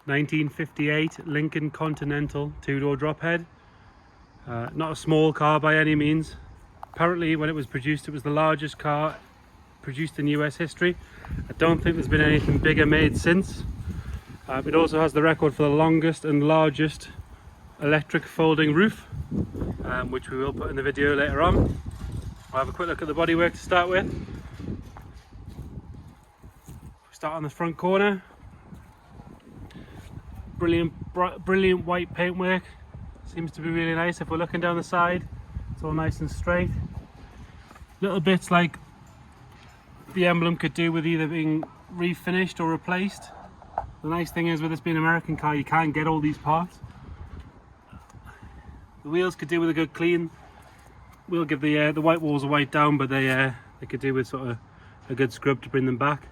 1958 Lincoln Continental two-door drop head. Not a small car by any means. Apparently when it was produced, it was the largest car produced in US history. I don't think there's been anything bigger made since. It also has the record for the longest and largest electric folding roof, which we will put in the video later on. I'll have a quick look at the bodywork to start with. Start on the front corner. Brilliant white paintwork. Seems to be really nice. If we're looking down the side, it's all nice and straight. Little bits like the emblem could do with either being refinished or replaced. The nice thing is with this being an American car, you can't get all these parts. The wheels could do with a good clean. We'll give the white walls a wipe down, but they could do with sort of a good scrub to bring them back.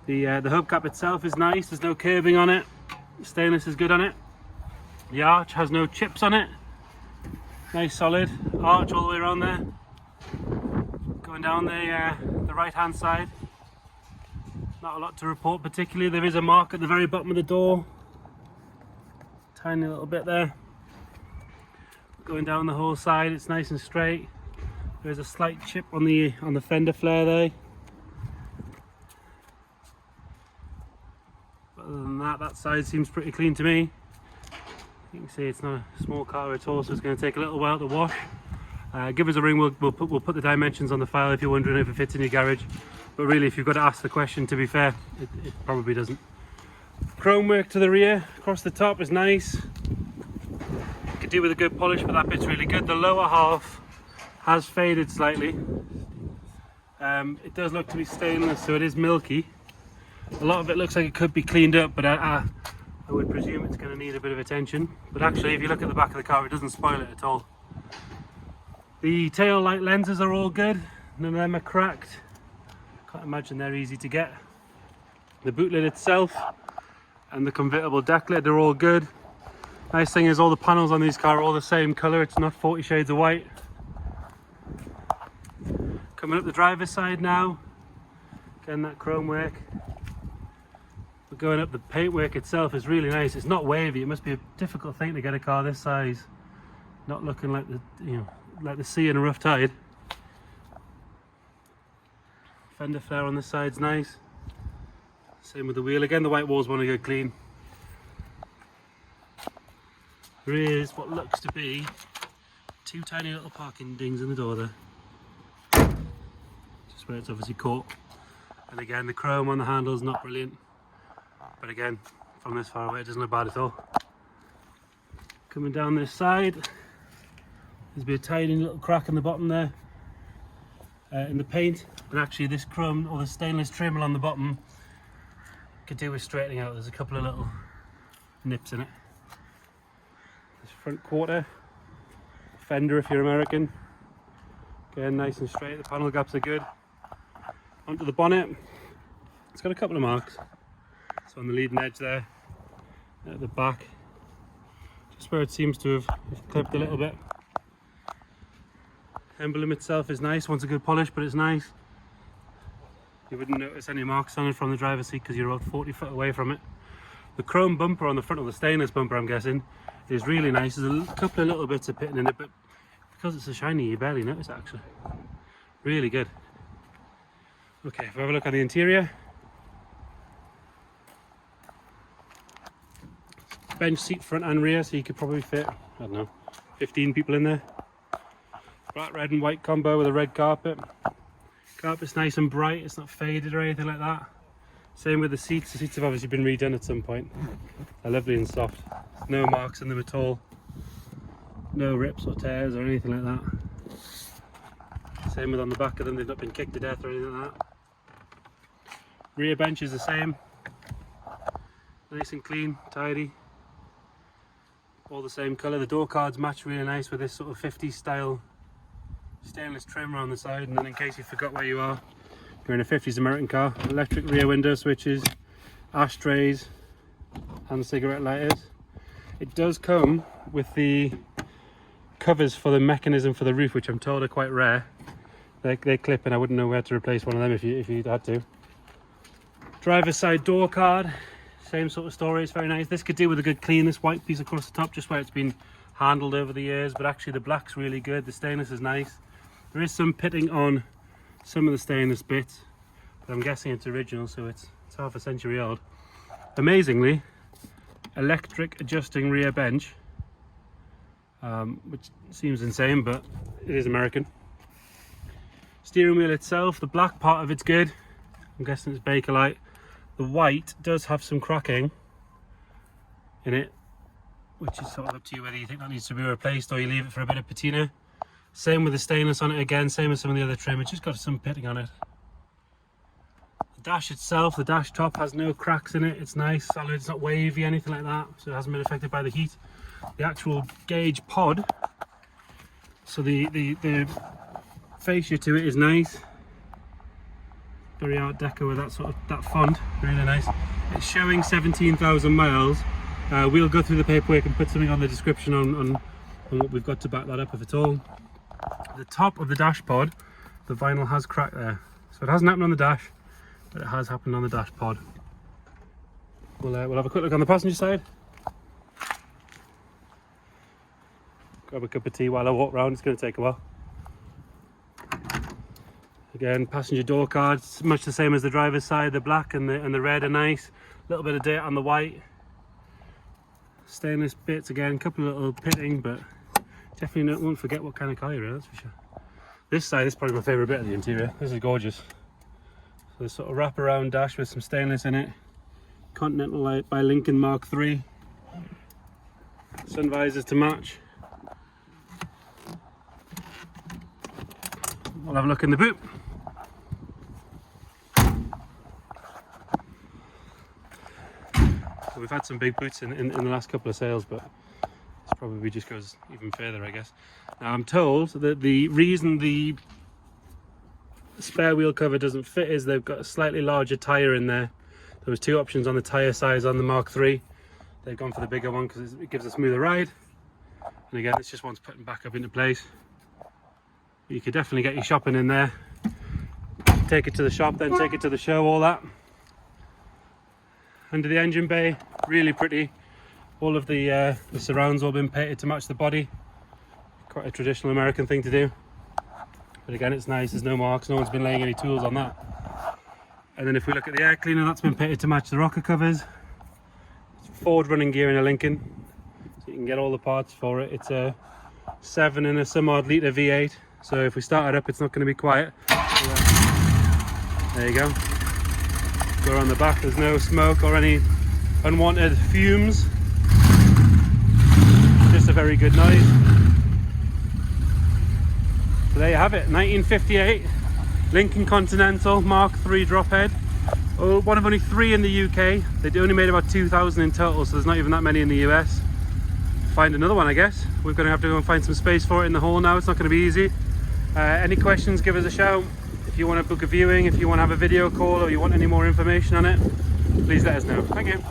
The hubcap itself is nice. There's no curving on it. Stainless is good on it. The arch has no chips on it. Nice solid arch all the way around there. Going down the right hand side, not a lot to report particularly. There is a mark at the very bottom of the door, tiny little bit there. Going down the whole side, it's nice and straight. There's a slight chip on the Fender Flare there. But other than that side seems pretty clean to me. You can see it's not a small car at all, so it's going to take a little while to wash. Give us a ring, we'll put the dimensions on the file if you're wondering if it fits in your garage. But really, if you've got to ask the question, to be fair, it probably doesn't. Chrome work to the rear, across the top is nice. Could do with a good polish, but that bit's really good. The lower half has faded slightly. It does look to be stainless, so it is milky. A lot of it looks like it could be cleaned up, but I would presume it's going to need a bit of attention. But actually, if you look at the back of the car, it doesn't spoil it at all. The tail light lenses are all good. None of them are cracked. Can't imagine they're easy to get. The boot lid itself and the convertible deck lid are all good. Nice thing is all the panels on these cars are all the same colour. It's not 40 shades of white. Coming up the driver's side now. Again, that chrome work. But going up, the paintwork itself is really nice. It's not wavy. It must be a difficult thing to get a car this size not looking like the sea in a rough tide. Fender Flare on this side's nice. Same with the wheel. Again, the white walls want to go clean. There is what looks to be two tiny little parking dings in the door there. Just where it's obviously caught. And again, the chrome on the handle is not brilliant. But again, from this far away, it doesn't look bad at all. Coming down this side, there's been a tiny little crack in the bottom there in the paint, and actually this chrome or the stainless trim along the bottom could do with straightening out. There's a couple of little nips in it. This front quarter, fender if you're American, again nice and straight. The panel gaps are good. Onto the bonnet, it's got a couple of marks. So on the leading edge there, at the back, just where it seems to have clipped a little bit. Emblem itself is nice, wants a good polish, but it's nice. You wouldn't notice any marks on it from the driver's seat because you're about 40 foot away from it. The chrome bumper on the front of the stainless bumper, I'm guessing, is really nice. There's a couple of little bits of pitting in it, but because it's so shiny, you barely notice it actually. Really good. Okay, if we have a look at the interior. Bench seat front and rear, so you could probably fit, I don't know, 15 people in there. Black, red and white combo with a red carpet. Carpet's nice and bright, it's not faded or anything like that. Same with the seats. The seats have obviously been redone at some point. They're lovely and soft. No marks in them at all. No rips or tears or anything like that. Same with on the back of them, they've not been kicked to death or anything like that. Rear bench is the same. Nice and clean, tidy. All the same colour. The door cards match really nice with this sort of 50s style stainless trim around the side, and then in case you forgot where you are, you're in a 50s American car. Electric rear window switches, ashtrays and cigarette lighters. It does come with the covers for the mechanism for the roof, which I'm told are quite rare. They clip and I wouldn't know where to replace one of them if you had to. Driver's side door card, same sort of story. It's very nice. This could do with a good clean, this white piece across the top, just where it's been handled over the years, but actually the black's really good. The stainless is nice. There is some pitting on some of the stainless bits, but I'm guessing it's original, so it's half a century old. Amazingly, electric adjusting rear bench, which seems insane, but it is American. Steering wheel itself, the black part of it's good. I'm guessing it's Bakelite. The white does have some cracking in it, which is sort of up to you whether you think that needs to be replaced or you leave it for a bit of patina. Same with the stainless on it again, same as some of the other trim, it's just got some pitting on it. The dash itself, the dash top has no cracks in it, it's nice, solid, it's not wavy, anything like that, so it hasn't been affected by the heat. The actual gauge pod, so the fascia to it is nice. Very art deco with that font, really nice. It's showing 17,000 miles. We'll go through the paperwork and put something on the description on what we've got to back that up if at all. The top of the dash pod, the vinyl has cracked there, so it hasn't happened on the dash, but it has happened on the dash pod. We'll have a quick look on the passenger side. Grab a cup of tea while I walk around. It's going to take a while. Again, passenger door cards, much the same as the driver's side. The black and the red are nice. A little bit of date on the white. Stainless bits again, a couple of little pitting, but definitely won't forget what kind of car you're in, that's for sure. This side is probably my favourite bit of the interior. This is gorgeous. So this sort of wraparound dash with some stainless in it. Continental light by Lincoln Mark III. Sun visors to match. We'll have a look in the boot. We've had some big boots in the last couple of sales, but this probably just goes even further, I guess. Now I'm told that the reason the spare wheel cover doesn't fit is they've got a slightly larger tyre in there. There was two options on the tyre size on the Mark III. They've gone for the bigger one because it gives a smoother ride. And again, it's just one's putting back up into place. You could definitely get your shopping in there. Take it to the shop, then take it to the show, all that. Under the engine bay, really pretty. All of the surrounds all been painted to match the body. Quite a traditional American thing to do. But again, it's nice, there's no marks, no one's been laying any tools on that. And then if we look at the air cleaner, that's been painted to match the rocker covers. It's Ford running gear in a Lincoln, so you can get all the parts for it. It's a 7 and a some odd litre V8, so if we start it up, it's not going to be quiet. There you go. Go on the back, there's no smoke or any unwanted fumes. Just a very good noise. So there you have it, 1958 Lincoln Continental Mark III drop head. Oh, one of only 3 in the UK. They only made about 2,000 in total, so there's not even that many in the US. Find another one, I guess. We're going to have to go and find some space for it in the hall now. It's not going to be easy. Any questions, give us a shout. If you want to book a viewing, if you want to have a video call, or you want any more information on it, please let us know. Thank you.